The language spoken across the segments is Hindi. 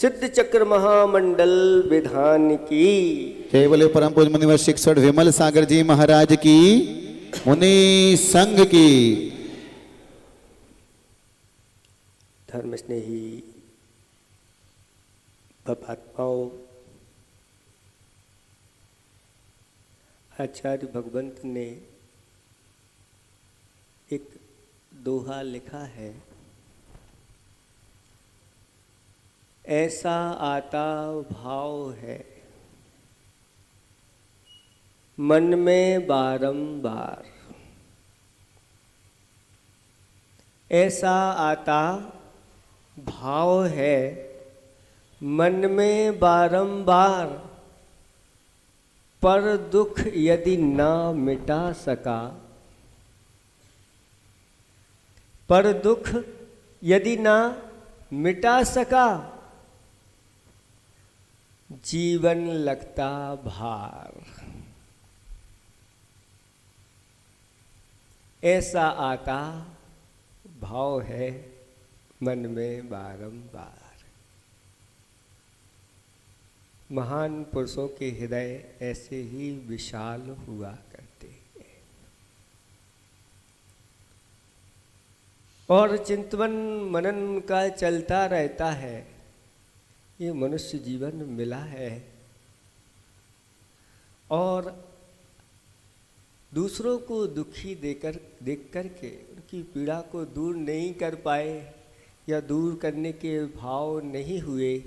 सिद्ध चक्र महामंडल विधान की। केवल परम पूज्य मुनिवर शिक्षक विमल सागर जी महाराज की, मुनि संघ की। धर्म स्नेही भपात्माओं, आचार्य भगवंत ने एक दोहा लिखा है, ऐसा आता भाव है मन में बारंबार, ऐसा आता भाव है मन में बारंबार, पर दुख यदि ना मिटा सका, पर दुख यदि ना मिटा सका, जीवन लगता भार। ऐसा आता भाव है मन में बारंबार। महान पुरुषों के हृदय ऐसे ही विशाल हुआ करते हैं और चिंतन मनन का चलता रहता है। ये मनुष्य जीवन मिला है और दूसरों को दुखी देख कर के उनकी पीड़ा को दूर नहीं कर पाए या दूर करने के भाव नहीं हुए,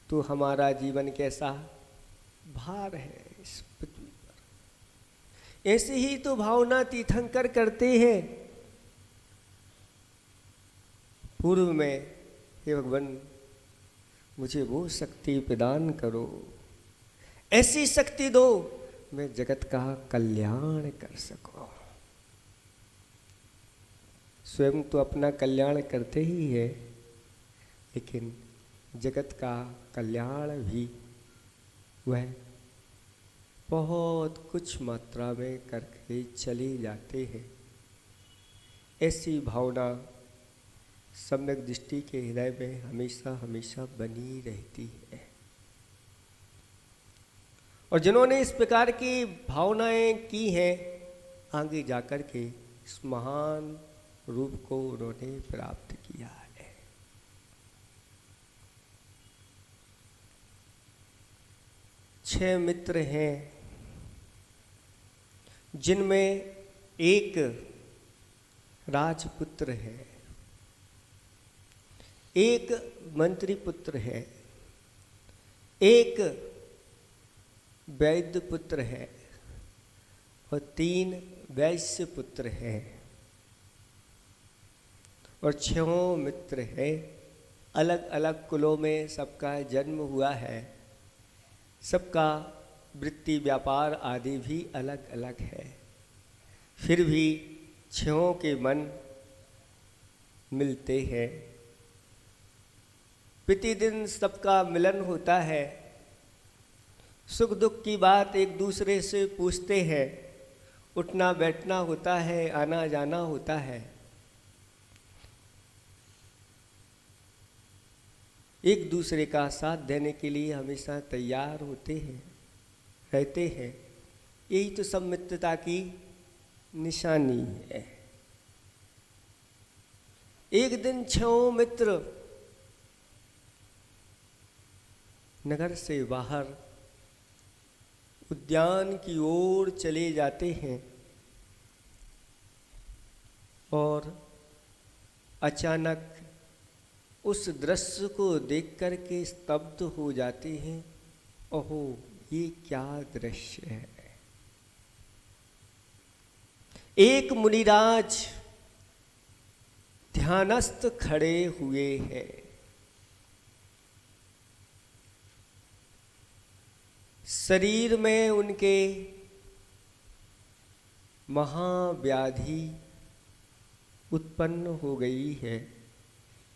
तो हमारा जीवन कैसा भार है इस पृथ्वी पर। ऐसे ही तो भावना तीर्थंकर करते हैं। पूर्व में, हे भगवान मुझे वो शक्ति प्रदान करो, ऐसी शक्ति दो मैं जगत का कल्याण कर सकूं। स्वयं तो अपना कल्याण करते ही है, लेकिन जगत का कल्याण भी वह बहुत कुछ मात्रा में करके चले जाते हैं। ऐसी भावना सम्यक दृष्टि के हृदय में हमेशा हमेशा बनी रहती है। और जिन्होंने इस प्रकार की भावनाएं की हैं, आगे जाकर के इस महान रूप को उन्होंने प्राप्त किया है। छह मित्र हैं, जिनमें एक राजपुत्र है, एक मंत्री पुत्र है, एक वैद्य पुत्र है और तीन वैश्य पुत्र हैं। और छहों मित्र हैं। अलग अलग कुलों में सबका जन्म हुआ है, सबका वृत्ति व्यापार आदि भी अलग अलग है। फिर भी छहों के मन मिलते हैं। प्रतिदिन सबका मिलन होता है, सुख दुख की बात एक दूसरे से पूछते हैं, उठना बैठना होता है, आना जाना होता है। एक दूसरे का साथ देने के लिए हमेशा तैयार होते हैं, रहते हैं। यही तो सब मित्रता की निशानी है। एक दिन छहों मित्र नगर से बाहर उद्यान की ओर चले जाते हैं और अचानक उस दृश्य को देख कर के स्तब्ध हो जाते हैं। ओहो, ये क्या दृश्य है। एक मुनिराज ध्यानस्थ खड़े हुए हैं। शरीर में उनके महाव्याधि उत्पन्न हो गई है।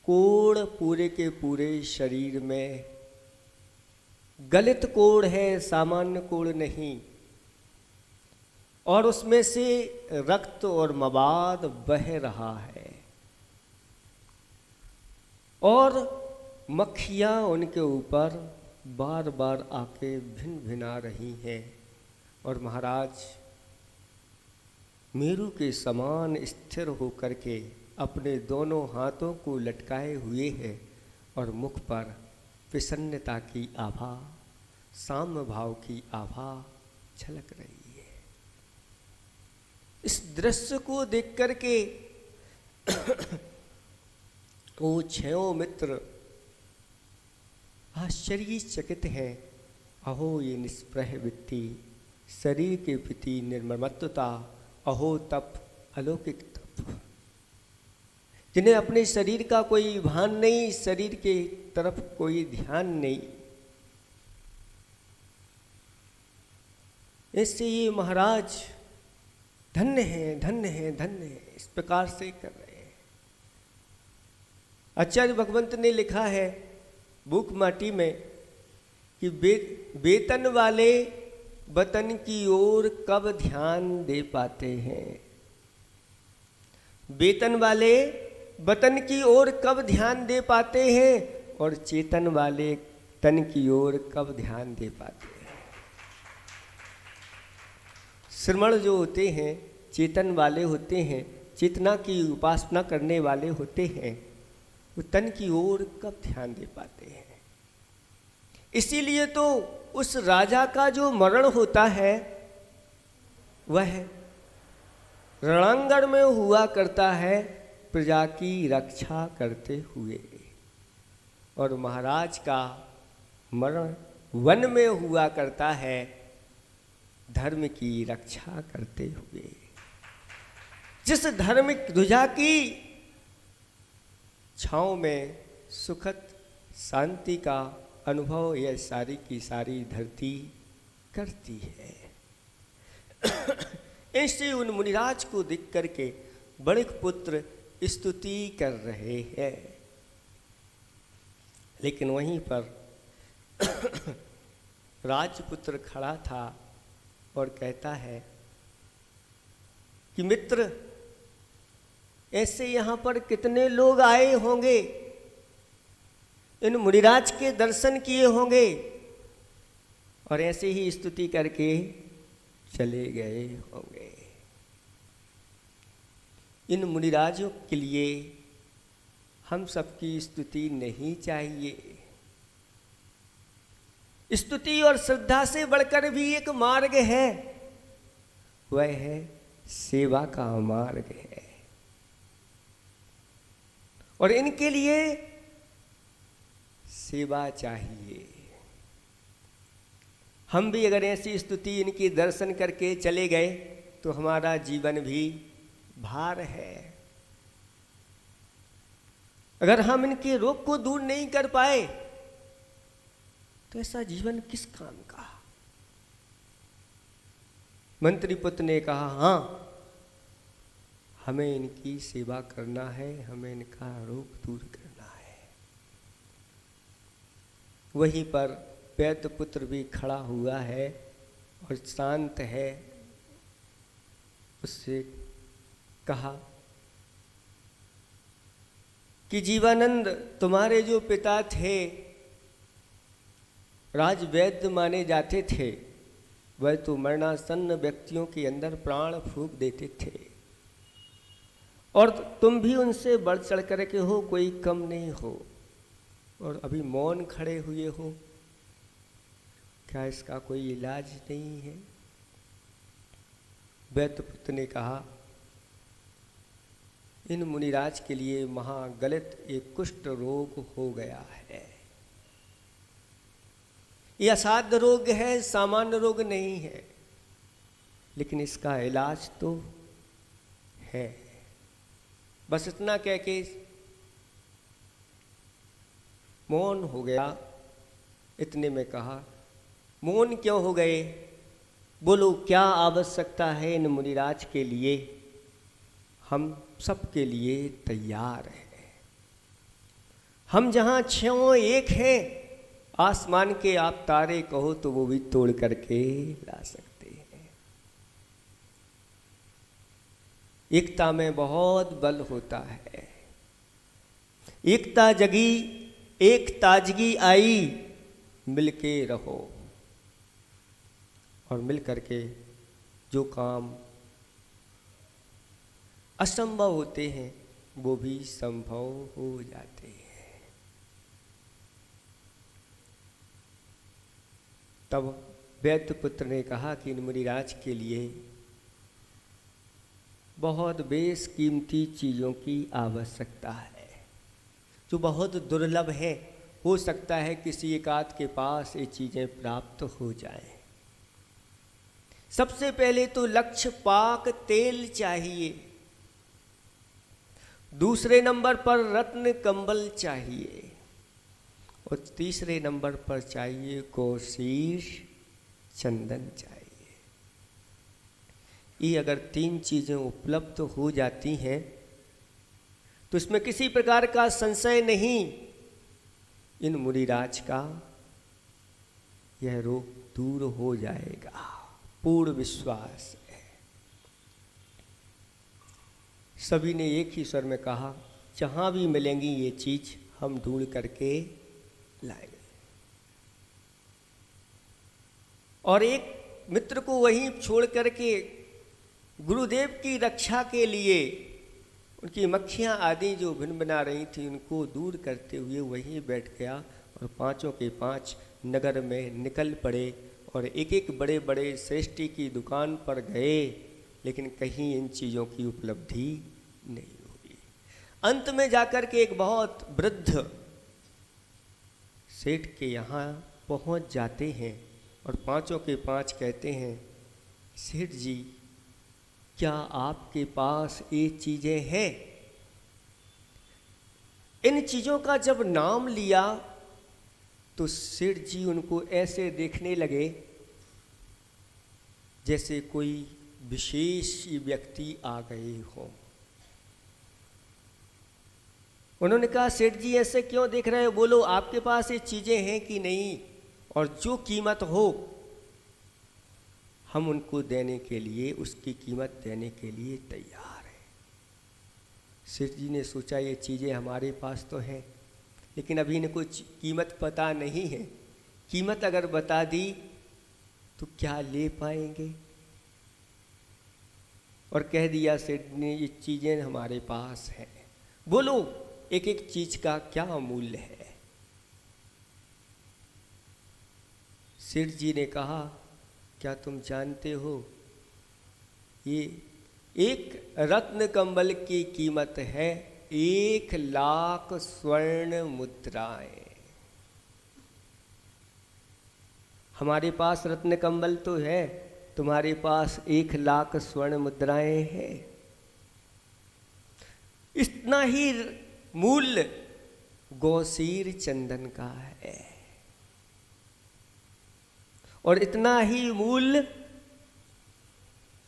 कोढ़ पूरे के पूरे शरीर में, गलित कोढ़ है, सामान्य कोढ़ नहीं। और उसमें से रक्त और मवाद बह रहा है और मक्खियाँ उनके ऊपर बार बार आके भिन भिना रही हैं और महाराज मेरू के समान स्थिर होकर के अपने दोनों हाथों को लटकाए हुए हैं और मुख पर प्रसन्नता की आभा, साम्य भाव की आभा झलक रही है। इस दृश्य को देख करके वो छयों मित्र आश्चर्यचकित हैं। अहो ये निष्प्रह वृत्ति, शरीर के प्रति निर्ममत्वता, अहो तप, अलौकिक तप, जिन्हें अपने शरीर का कोई भान नहीं, शरीर के तरफ कोई ध्यान नहीं। ऐसे ये महाराज धन्य है, धन्य है, धन्य है, इस प्रकार से कर रहे हैं। आचार्य भगवंत ने लिखा है बुक माटी में कि वेतन वाले वतन की ओर कब ध्यान दे पाते हैं। वेतन वाले वतन की ओर कब ध्यान दे पाते हैं और चेतन वाले तन की ओर कब ध्यान दे पाते हैं। श्रमण जो होते हैं चेतन वाले होते हैं, चेतना की उपासना करने वाले होते हैं, वो तन की ओर कब ध्यान दे पाते हैं। इसीलिए तो उस राजा का जो मरण होता है वह रणांगण में हुआ करता है प्रजा की रक्षा करते हुए, और महाराज का मरण वन में हुआ करता है धर्म की रक्षा करते हुए। जिस धार्मिक ध्वजा की छाँव में सुखद शांति का अनुभव यह सारी की सारी धरती करती है। ऐसे उन मुनिराज को देख करके बड़े पुत्र स्तुति कर रहे हैं। लेकिन वहीं पर राजपुत्र खड़ा था और कहता है कि मित्र ऐसे यहाँ पर कितने लोग आए होंगे, इन मुनिराज के दर्शन किए होंगे और ऐसे ही स्तुति करके चले गए होंगे। इन मुनिराजों के लिए हम सबकी स्तुति नहीं चाहिए। स्तुति और श्रद्धा से बढ़कर भी एक मार्ग है, वह है सेवा का मार्ग है। और इनके लिए सेवा चाहिए। हम भी अगर ऐसी स्तुति इनकी दर्शन करके चले गए तो हमारा जीवन भी भार है। अगर हम इनके रोग को दूर नहीं कर पाए तो ऐसा जीवन किस काम का। मंत्री पुत्र ने कहा हाँ हमें इनकी सेवा करना है, हमें इनका रोग दूर करना है। वहीं पर वैद्य पुत्र भी खड़ा हुआ है और शांत है। उससे कहा कि जीवानंद तुम्हारे जो पिता थे राजवैद्य माने जाते थे, वह तो मरणासन्न व्यक्तियों के अंदर प्राण फूंक देते थे और तुम भी उनसे बढ़ चढ़ कर के हो, कोई कम नहीं हो और अभी मौन खड़े हुए हो। क्या इसका कोई इलाज नहीं है? वैद्यपुत्र ने कहा इन मुनिराज के लिए महागलित एक कुष्ठ रोग हो गया है। यह असाध्य रोग है, सामान्य रोग नहीं है, लेकिन इसका इलाज तो है। बस इतना कह के मौन हो गया। इतने में कहा मौन क्यों हो गए, बोलो क्या आवश्यकता है इन मुनिराज के लिए, हम सबके लिए तैयार हैं। हम जहाँ छयों एक हैं, आसमान के आप तारे कहो तो वो भी तोड़ करके ला सकते हैं। एकता में बहुत बल होता है। एकता जगी एक ताजगी आई, मिलके रहो। और मिल करके जो काम असंभव होते हैं वो भी संभव हो जाते हैं। तब वैद्य पुत्र ने कहा कि इन मुनिराज के लिए बहुत बेशकीमती चीज़ों की आवश्यकता है, जो बहुत दुर्लभ है। हो सकता है किसी एकाध के पास ये चीज़ें प्राप्त हो जाएं। सबसे पहले तो लक्ष्य पाक तेल चाहिए, दूसरे नंबर पर रत्न कंबल चाहिए, और तीसरे नंबर पर चाहिए कोशीश चंदन चाहिए। ये अगर 3 चीज़ें उपलब्ध हो जाती हैं तो इसमें किसी प्रकार का संशय नहीं, इन मुनिराज का यह रोग दूर हो जाएगा, पूर्ण विश्वास है। सभी ने एक ही स्वर में कहा, जहाँ भी मिलेंगी ये चीज़ हम ढूंढ करके लाएंगे। और एक मित्र को वहीं छोड़ करके गुरुदेव की रक्षा के लिए उनकी मक्खियाँ आदि जो भिनभिना रही थी उनको दूर करते हुए वहीं बैठ गया और 5 के 5 नगर में निकल पड़े और एक एक बड़े बड़े श्रेष्ठी की दुकान पर गए, लेकिन कहीं इन चीज़ों की उपलब्धि नहीं हुई। अंत में जाकर के एक बहुत वृद्ध सेठ के यहाँ पहुँच जाते हैं और 5 के 5 कहते हैं, सेठ जी क्या आपके पास ये चीज़ें हैं? इन चीज़ों का जब नाम लिया तो सेठ जी उनको ऐसे देखने लगे जैसे कोई विशेष व्यक्ति आ गए हों। उन्होंने कहा, सेठ जी ऐसे क्यों देख रहे हो, बोलो आपके पास ये चीज़ें हैं कि नहीं, और जो कीमत हो हम उनको देने के लिए, उसकी कीमत देने के लिए तैयार हैं। सेठ जी ने सोचा ये चीज़ें हमारे पास तो हैं, लेकिन अभी इन्हें कुछ कीमत पता नहीं है। कीमत अगर बता दी तो क्या ले पाएंगे? और कह दिया सेठ ने, ये चीज़ें हमारे पास हैं, बोलो एक एक चीज़ का क्या मूल्य है? सेठ जी ने कहा, क्या तुम जानते हो ये एक रत्न कंबल की कीमत है 1,00,000 स्वर्ण मुद्राएं। हमारे पास रत्न कंबल तो है, तुम्हारे पास 1,00,000 स्वर्ण मुद्राएं हैं। इतना ही मूल्य गौसीर चंदन का है और इतना ही मूल्य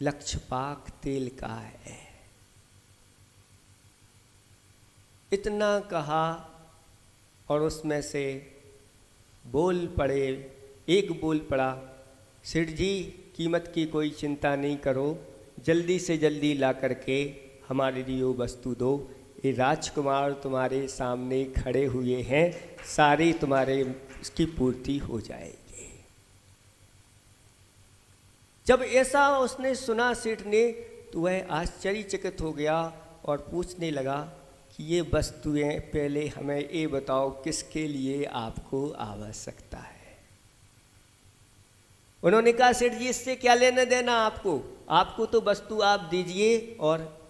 लक्षपाक तेल का है। इतना कहा और उसमें से बोल पड़े, एक बोल पड़ा, सेठ जी कीमत की कोई चिंता नहीं करो, जल्दी से जल्दी ला करके हमारे लिए वो वस्तु दो। ये राजकुमार तुम्हारे सामने खड़े हुए हैं, सारी तुम्हारे उसकी पूर्ति हो जाएगी। जब ऐसा उसने सुना सेठ ने तो वह आश्चर्यचकित हो गया और पूछने लगा कि ये वस्तुएं पहले हमें ये बताओ किसके लिए आपको आवश्यकता है। उन्होंने कहा, सेठ जी इससे क्या लेना देना आपको, आपको तो वस्तु आप दीजिए और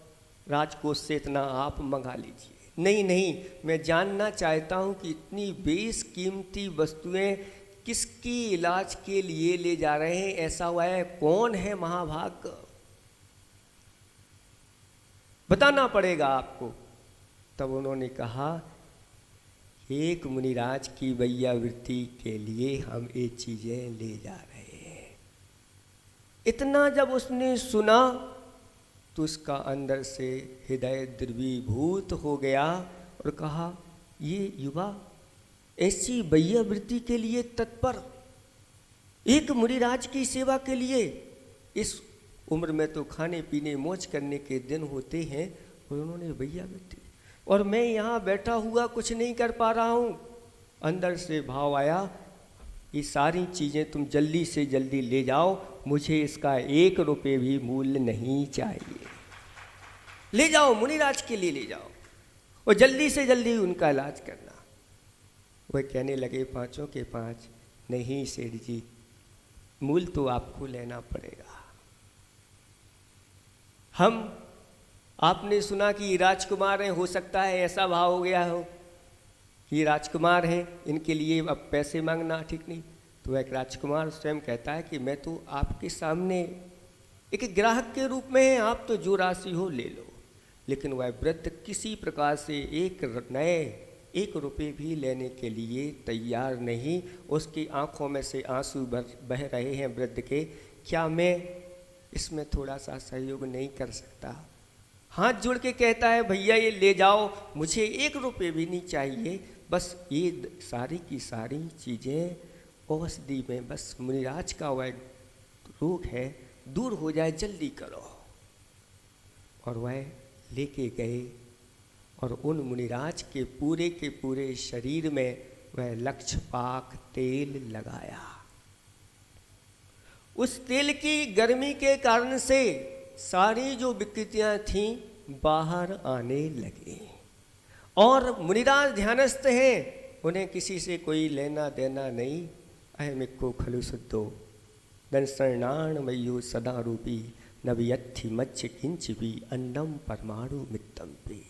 राजकोष से इतना आप मंगा लीजिए। नहीं नहीं, मैं जानना चाहता हूँ कि इतनी बेशकीमती वस्तुएं किसकी इलाज के लिए ले जा रहे हैं, ऐसा हुआ है, कौन है महाभाग, बताना पड़ेगा आपको। तब उन्होंने कहा, एक मुनिराज की वैयावृत्ति के लिए हम ये चीज़ें ले जा रहे हैं। इतना जब उसने सुना तो उसका अंदर से हृदय द्रवीभूत हो गया और कहा, ये युवा ऐसी वैयावृत्ति के लिए तत्पर, एक मुनिराज की सेवा के लिए, इस उम्र में तो खाने पीने मौज करने के दिन होते हैं और उन्होंने वैयावृत्ति, और मैं यहाँ बैठा हुआ कुछ नहीं कर पा रहा हूँ, अंदर से भाव आया, ये सारी चीज़ें तुम जल्दी से जल्दी ले जाओ, मुझे इसका 1 रुपये भी मूल्य नहीं चाहिए। ले जाओ, मुनिराज के लिए ले जाओ और जल्दी से जल्दी उनका इलाज करना। वह कहने लगे 5 के 5, नहीं सेठ जी, मूल्य तो आपको लेना पड़ेगा। आपने सुना कि ये राजकुमार हैं, हो सकता है ऐसा भाव हो गया हो, ये राजकुमार हैं, इनके लिए अब पैसे मांगना ठीक नहीं। तो एक राजकुमार स्वयं कहता है कि मैं तो आपके सामने एक ग्राहक के रूप में है, आप तो जो राशि हो ले लो। लेकिन वह वृद्ध किसी प्रकार से 1 रुपये भी लेने के लिए तैयार नहीं। उसकी आंखों में से आंसू बह रहे हैं वृद्ध के। क्या मैं इसमें थोड़ा सा सहयोग नहीं कर सकता? हाथ जोड़ के कहता है, भैया ये ले जाओ, मुझे 1 रुपये भी नहीं चाहिए, बस ये सारी की सारी चीज़ें औषधि में, बस मुनिराज का वह रोग है दूर हो जाए, जल्दी करो। और वह लेके गए और उन मुनिराज के पूरे शरीर में वह लक्षपाक तेल लगाया। उस तेल की गर्मी के कारण से सारी जो विकृतियां थीं बाहर आने लगी। और मुनिराज ध्यानस्थ हैं, उन्हें किसी से कोई लेना देना नहीं। अहमिको खलु शुद्धो दंसरणाण मय्यो सदा रूपी नवियत्थि मच्छ किंच भी अन्नम परमाणु मित्तम भी।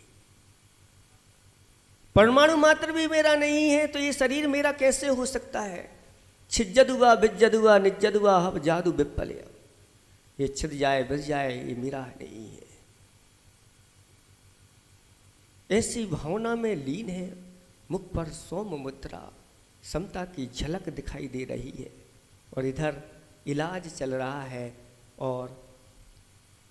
परमाणु मात्र भी मेरा नहीं है तो ये शरीर मेरा कैसे हो सकता है? छिज्जदुआ बिज्जदुआ निज्जदुआ हब जादू विप्पलया, ये छिद जाए बच जाए, ये मेरा नहीं है। ऐसी भावना में लीन है। मुख पर सौम्य मुद्रा, समता की झलक दिखाई दे रही है और इधर इलाज चल रहा है। और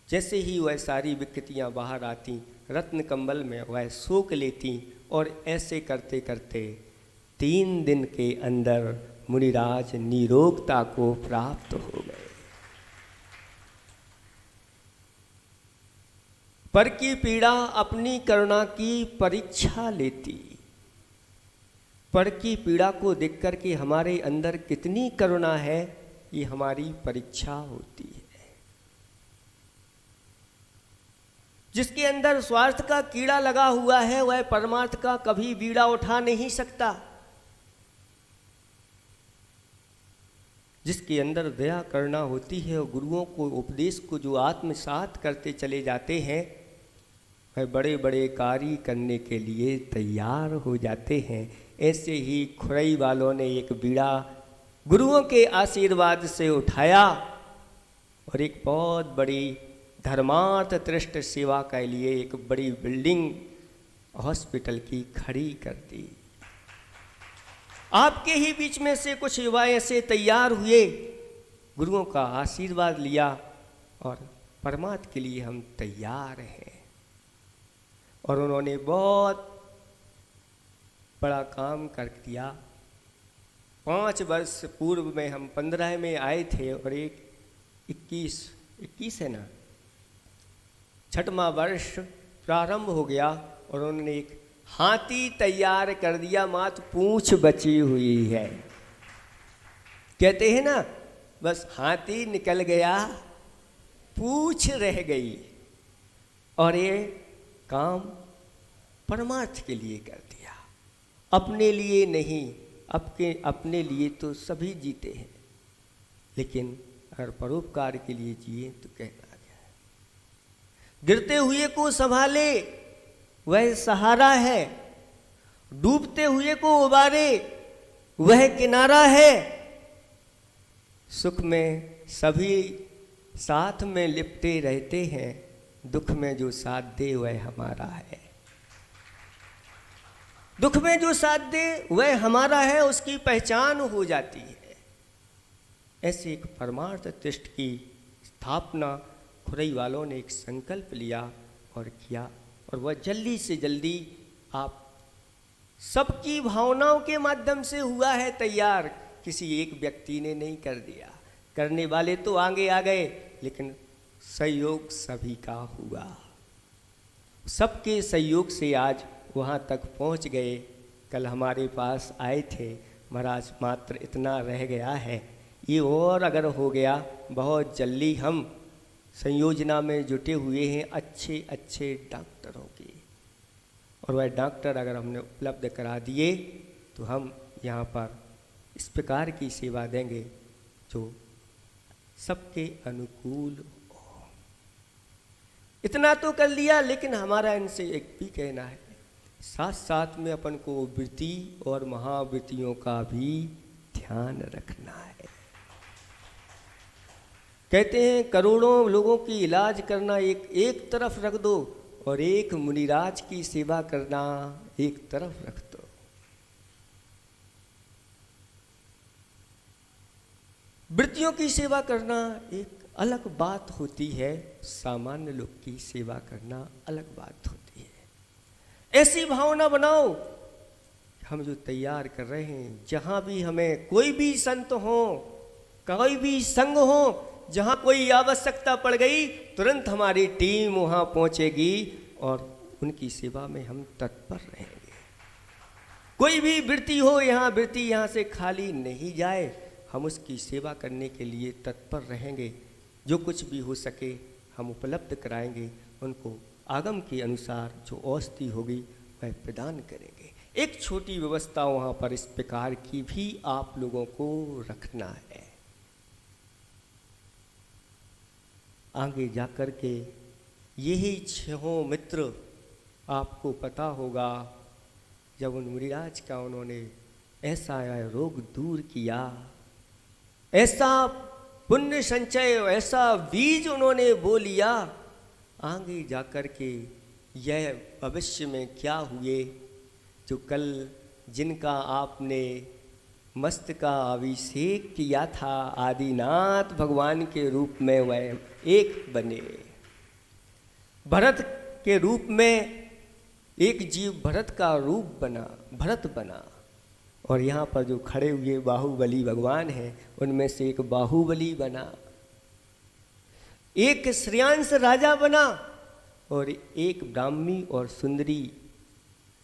जैसे ही वह सारी विकृतियां बाहर आती, रत्न कंबल में वह सोख लेती और ऐसे करते करते 3 दिन के अंदर मुनिराज निरोगता को प्राप्त हो गए। पर की पीड़ा अपनी करुणा की परीक्षा लेती। पर की पीड़ा को देख कर के हमारे अंदर कितनी करुणा है, ये हमारी परीक्षा होती है। जिसके अंदर स्वार्थ का कीड़ा लगा हुआ है वह परमार्थ का कभी बीड़ा उठा नहीं सकता। जिसके अंदर दया करना होती है और गुरुओं को उपदेश को जो आत्मसात करते चले जाते हैं, वह बड़े बड़े कार्य करने के लिए तैयार हो जाते हैं। ऐसे ही खुरई वालों ने एक बीड़ा गुरुओं के आशीर्वाद से उठाया और एक बहुत बड़ी धर्मार्थ त्रिष्ट सेवा के लिए एक बड़ी बिल्डिंग हॉस्पिटल की खड़ी कर दी। आपके ही बीच में से कुछ युवा ऐसे तैयार हुए, गुरुओं का आशीर्वाद लिया और परमात्मा के लिए हम तैयार हैं। और उन्होंने बहुत बड़ा काम कर दिया। 5 वर्ष पूर्व में हम 15 में आए थे और एक 21 है ना, 6वां वर्ष प्रारंभ हो गया और उन्होंने एक हाथी तैयार कर दिया, मात्र पूंछ बची हुई है। कहते हैं ना, बस हाथी निकल गया, पूंछ रह गई। और ये काम परमार्थ के लिए कर दिया, अपने लिए नहीं। अपने लिए तो सभी जीते हैं, लेकिन अगर परोपकार के लिए जिए तो कहना गया है, गिरते हुए को संभाले वह सहारा है, डूबते हुए को उबारे वह किनारा है। सुख में सभी साथ में लिपटे रहते हैं, दुख में जो साथ दे वह हमारा है। दुख में जो साथ दे वह हमारा है, उसकी पहचान हो जाती है। ऐसे एक परमार्थ त्रिष्ट की स्थापना खुरई वालों ने एक संकल्प लिया और किया, और वह जल्दी से जल्दी आप सबकी भावनाओं के माध्यम से हुआ है तैयार। किसी एक व्यक्ति ने नहीं कर दिया, करने वाले तो आगे आ गए, लेकिन सहयोग सभी का हुआ। सबके सहयोग से आज वहाँ तक पहुँच गए। कल हमारे पास आए थे, महाराज मात्र इतना रह गया है, ये और अगर हो गया बहुत जल्दी हम संयोजना में जुटे हुए हैं अच्छे अच्छे डॉक्टरों की, और वह डॉक्टर अगर हमने उपलब्ध करा दिए तो हम यहाँ पर इस प्रकार की सेवा देंगे जो सबके अनुकूल हो। इतना तो कर लिया, लेकिन हमारा इनसे एक भी कहना है, साथ साथ में अपन को वृत्ति और महावृत्तियों का भी ध्यान रखना है। कहते हैं करोड़ों लोगों की इलाज करना एक तरफ रख दो, और एक मुनिराज की सेवा करना एक तरफ रख दो। वृत्तियों की सेवा करना एक अलग बात होती है, सामान्य लोग की सेवा करना अलग बात होती है। ऐसी भावना बनाओ, हम जो तैयार कर रहे हैं, जहाँ भी हमें कोई भी संत हो, कोई भी संग हो, जहाँ कोई आवश्यकता पड़ गई तुरंत हमारी टीम वहाँ पहुँचेगी और उनकी सेवा में हम तत्पर रहेंगे। कोई भी वृत्ति हो, यहाँ वृत्ति यहाँ से खाली नहीं जाए, हम उसकी सेवा करने के लिए तत्पर रहेंगे। जो कुछ भी हो सके हम उपलब्ध कराएंगे, उनको आगम के अनुसार जो औषधि होगी वह प्रदान करेंगे। एक छोटी व्यवस्था वहाँ पर इस प्रकार की भी आप लोगों को रखना है। आगे जाकर के यही छहों मित्र आपको पता होगा, जब उन मुनिराज का उन्होंने ऐसा रोग दूर किया, ऐसा पुण्य संचय, ऐसा बीज उन्होंने बो लिया, आगे जाकर के यह भविष्य में क्या हुए, जो कल जिनका आपने मस्त का अभिषेक किया था, आदिनाथ भगवान के रूप में वह एक बने। भरत के रूप में एक जीव भरत का रूप बना, भरत बना, और यहाँ पर जो खड़े हुए बाहुबली भगवान हैं, उनमें से एक बाहुबली बना, एक श्रेयांश राजा बना, और एक ब्राह्मी और सुंदरी,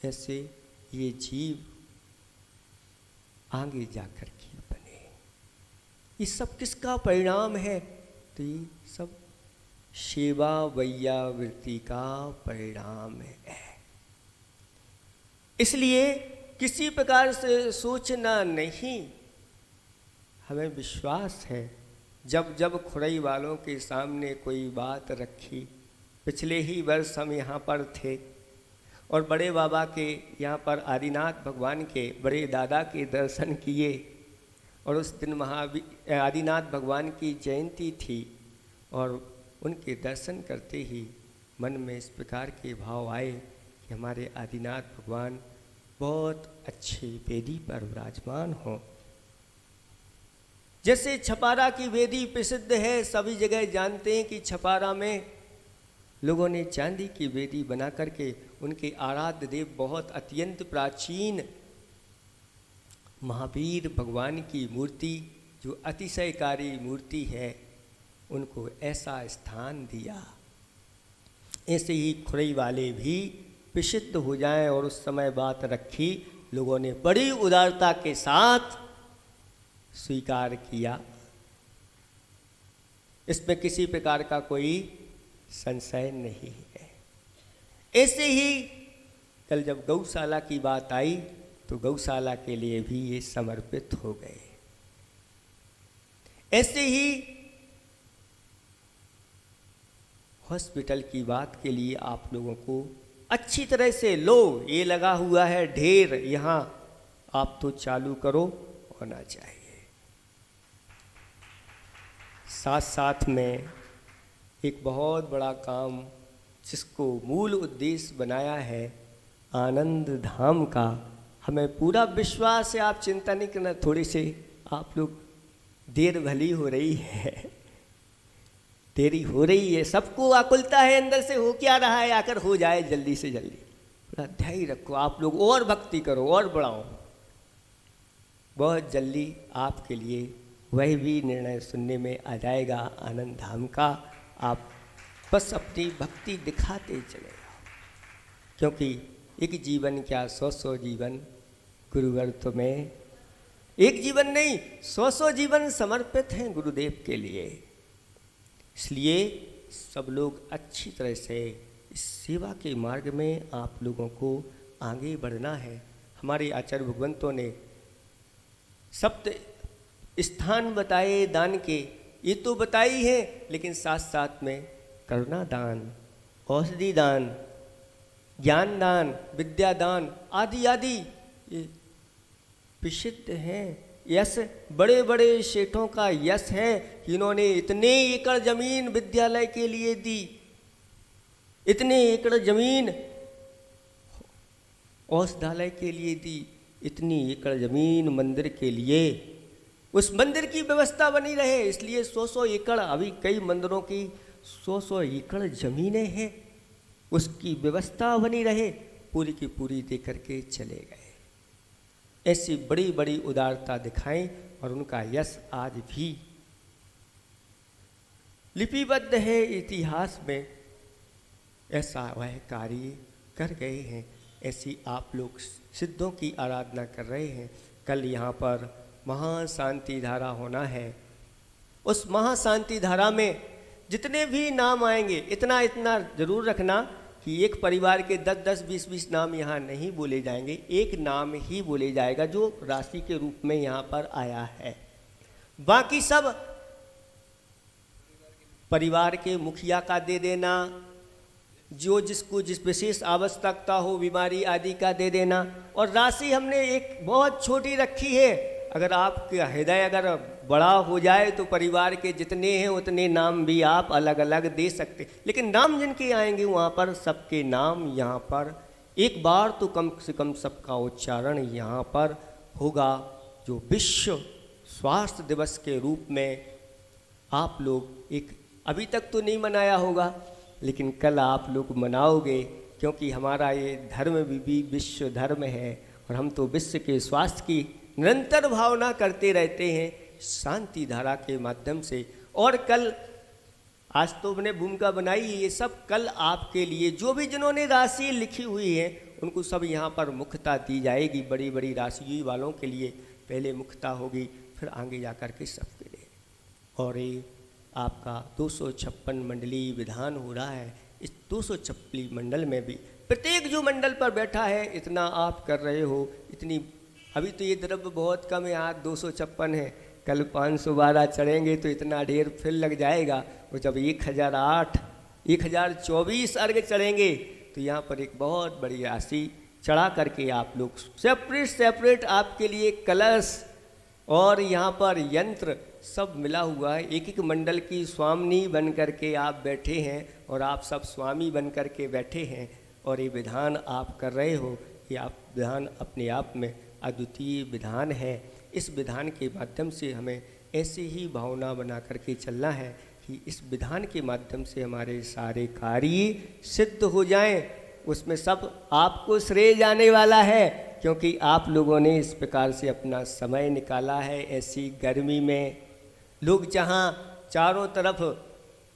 ऐसे ये जीव आगे जाकर के बने। ये सब किसका परिणाम है? तो ये सब सेवा वैया वृत्ति का परिणाम है। इसलिए किसी प्रकार से सोचना नहीं, हमें विश्वास है। जब जब खुरई वालों के सामने कोई बात रखी, पिछले ही वर्ष हम यहाँ पर थे और बड़े बाबा के यहाँ पर आदिनाथ भगवान के बड़े दादा के दर्शन किए, और उस दिन आदिनाथ भगवान की जयंती थी, और उनके दर्शन करते ही मन में इस प्रकार के भाव आए कि हमारे आदिनाथ भगवान बहुत अच्छे वेदी पर विराजमान हो। जैसे छपारा की वेदी प्रसिद्ध है, सभी जगह जानते हैं कि छपारा में लोगों ने चांदी की वेदी बना करके उनके आराध्य देव बहुत अत्यंत प्राचीन महावीर भगवान की मूर्ति, जो अतिशयकारी मूर्ति है, उनको ऐसा स्थान दिया। ऐसे ही खुरई वाले भी प्रसिद्ध हो जाएं, और उस समय बात रखी, लोगों ने बड़ी उदारता के साथ स्वीकार किया। इसमें किसी प्रकार का कोई संशय नहीं है। ऐसे ही कल जब गौशाला की बात आई तो गौशाला के लिए भी ये समर्पित हो गए। ऐसे ही हॉस्पिटल की बात के लिए आप लोगों को अच्छी तरह से, लो ये लगा हुआ है ढेर, यहाँ आप तो चालू करो, होना चाहिए। साथ साथ में एक बहुत बड़ा काम जिसको मूल उद्देश्य बनाया है आनंद धाम का, हमें पूरा विश्वास है। आप चिंता नहीं करना, थोड़ी से आप लोग देर भली हो रही है, देरी हो रही है, सबको आकुलता है अंदर से, हो क्या रहा है, आकर हो जाए जल्दी से जल्दी। थोड़ा धैर्य रखो, आप लोग और भक्ति करो और बढ़ाओ, बहुत जल्दी आपके लिए वह भी निर्णय सुनने में आ जाएगा आनंद धाम का। आप बस अपनी भक्ति दिखाते चले जाओ, क्योंकि एक जीवन क्या 100 जीवन गुरुवर तुम्हें एक जीवन नहीं 100 जीवन समर्पित हैं गुरुदेव के लिए। इसलिए सब लोग अच्छी तरह से इस सेवा के मार्ग में आप लोगों को आगे बढ़ना है। हमारे आचार्य भगवंतों ने सप्त स्थान बताए दान के, ये तो बताई है, लेकिन साथ साथ में करुणा दान, औषधि दान, ज्ञान दान, विद्या दान आदि आदि ये प्रसिद्ध हैं। यश बड़े बड़े सेठों का यश है कि इन्होंने इतने एकड़ जमीन विद्यालय के लिए दी, इतने एकड़ जमीन औषधालय के लिए दी, इतनी एकड़ जमीन मंदिर के लिए, उस मंदिर की व्यवस्था बनी रहे, इसलिए 100 एकड़, अभी कई मंदिरों की 100 एकड़ जमीनें हैं, उसकी व्यवस्था बनी रहे, पूरी की पूरी दे करके चले गए। ऐसी बड़ी बड़ी उदारता दिखाएं और उनका यश आज भी लिपिबद्ध है इतिहास में। ऐसा वह कार्य कर गए हैं। ऐसी आप लोग सिद्धों की आराधना कर रहे हैं। कल यहाँ पर महाशांति धारा होना है। उस महाशांति धारा में जितने भी नाम आएंगे, इतना इतना जरूर रखना कि एक परिवार के 10-10, 20-20 नाम यहाँ नहीं बोले जाएंगे, एक नाम ही बोले जाएगा जो राशि के रूप में यहाँ पर आया है। बाकी सब परिवार के मुखिया का दे देना, जो जिसको जिस विशेष आवश्यकता हो, बीमारी आदि का दे देना। और राशि हमने एक बहुत छोटी रखी है। अगर आपका हृदय अगर बड़ा हो जाए तो परिवार के जितने हैं उतने नाम भी आप अलग अलग दे सकते, लेकिन नाम जिनके आएंगे वहाँ पर सबके नाम यहाँ पर एक बार तो कम से कम सबका उच्चारण यहाँ पर होगा। जो विश्व स्वास्थ्य दिवस के रूप में आप लोग एक अभी तक तो नहीं मनाया होगा, लेकिन कल आप लोग मनाओगे, क्योंकि हमारा ये धर्म भी विश्व धर्म है और हम तो विश्व के स्वास्थ्य की निरंतर भावना करते रहते हैं शांति धारा के माध्यम से। और कल आज तो मैंने भूमिका बनाई, ये सब कल आपके लिए जो भी जिन्होंने राशि लिखी हुई है उनको सब यहाँ पर मुख्यता दी जाएगी। बड़ी बड़ी राशि वालों के लिए पहले मुख्यता होगी, फिर आगे जा कर के सबके लिए। और ये आपका 256 मंडलीय विधान हो रहा है। इस 256 मंडल में भी प्रत्येक जो मंडल पर बैठा है इतना आप कर रहे हो, इतनी अभी तो ये द्रव्य बहुत कम है, आज 256 है, कल 512 चढ़ेंगे तो इतना ढेर फिर लग जाएगा। और जब 1024 अर्घ चढ़ेंगे तो यहाँ पर एक बहुत बड़ी राशि चढ़ा करके आप लोग सेपरेट आपके लिए कलश और यहाँ पर यंत्र सब मिला हुआ है। एक एक मंडल की स्वामिनी बन करके आप बैठे हैं और आप सब स्वामी बन करके बैठे हैं और ये विधान आप कर रहे हो। ये आप विधान अपने आप में अद्वितीय विधान है। इस विधान के माध्यम से हमें ऐसी ही भावना बना करके चलना है कि इस विधान के माध्यम से हमारे सारे कार्य सिद्ध हो जाएं। उसमें सब आपको श्रेय जाने वाला है, क्योंकि आप लोगों ने इस प्रकार से अपना समय निकाला है। ऐसी गर्मी में लोग जहाँ चारों तरफ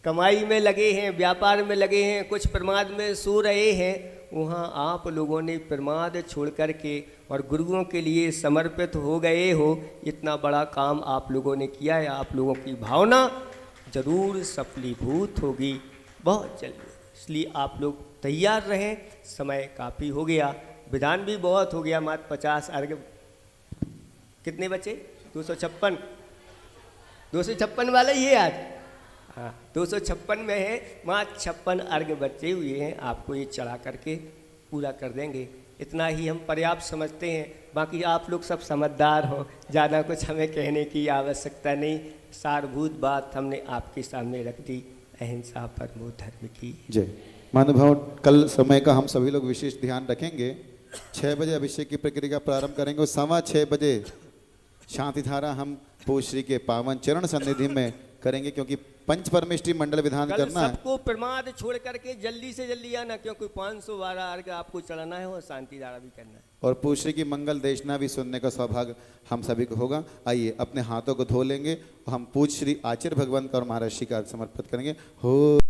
कमाई में लगे हैं, व्यापार में लगे हैं, कुछ प्रमाद में सो रहे हैं, वहाँ आप लोगों ने प्रमाद छोड़ कर के और गुरुओं के लिए समर्पित हो गए हो। इतना बड़ा काम आप लोगों ने किया है। आप लोगों की भावना जरूर सफलीभूत होगी बहुत जल्दी, इसलिए आप लोग तैयार रहें। समय काफ़ी हो गया, विधान भी बहुत हो गया। मात्र 50 अर्घ कितने बचे? 256 वाला ही है आज। हाँ, 256 में है, मात्र 56 अर्घ बचे हुए हैं। आपको ये चढ़ा करके पूरा कर देंगे। इतना ही हम पर्याप्त समझते हैं। बाकी आप लोग सब समझदार हो, ज़्यादा कुछ हमें कहने की आवश्यकता नहीं। सारभूत बात हमने आपके सामने रख दी। अहिंसा परमो धर्म की जय। महानुभाव, कल समय का हम सभी लोग विशेष ध्यान रखेंगे। 6 बजे अभिषेक की प्रक्रिया प्रारंभ करेंगे और 6:15 बजे शांति धारा हम पूज्य श्री के पावन चरण सन्निधि में करेंगे, क्योंकि पंच परमेष्ठी मंडल विधान करना है। सबको प्रमाद छोड़ करके जल्दी से जल्दी आना, क्योंकि 512 अर्घ आपको चढ़ाना है और शांति धारा भी करना है और पूज्य श्री की मंगल देशना भी सुनने का सौभाग्य हम सभी को होगा। आइए अपने हाथों को धो लेंगे और हम पूज्य श्री आचार्य भगवान का और महर्षि का समर्पित करेंगे। हो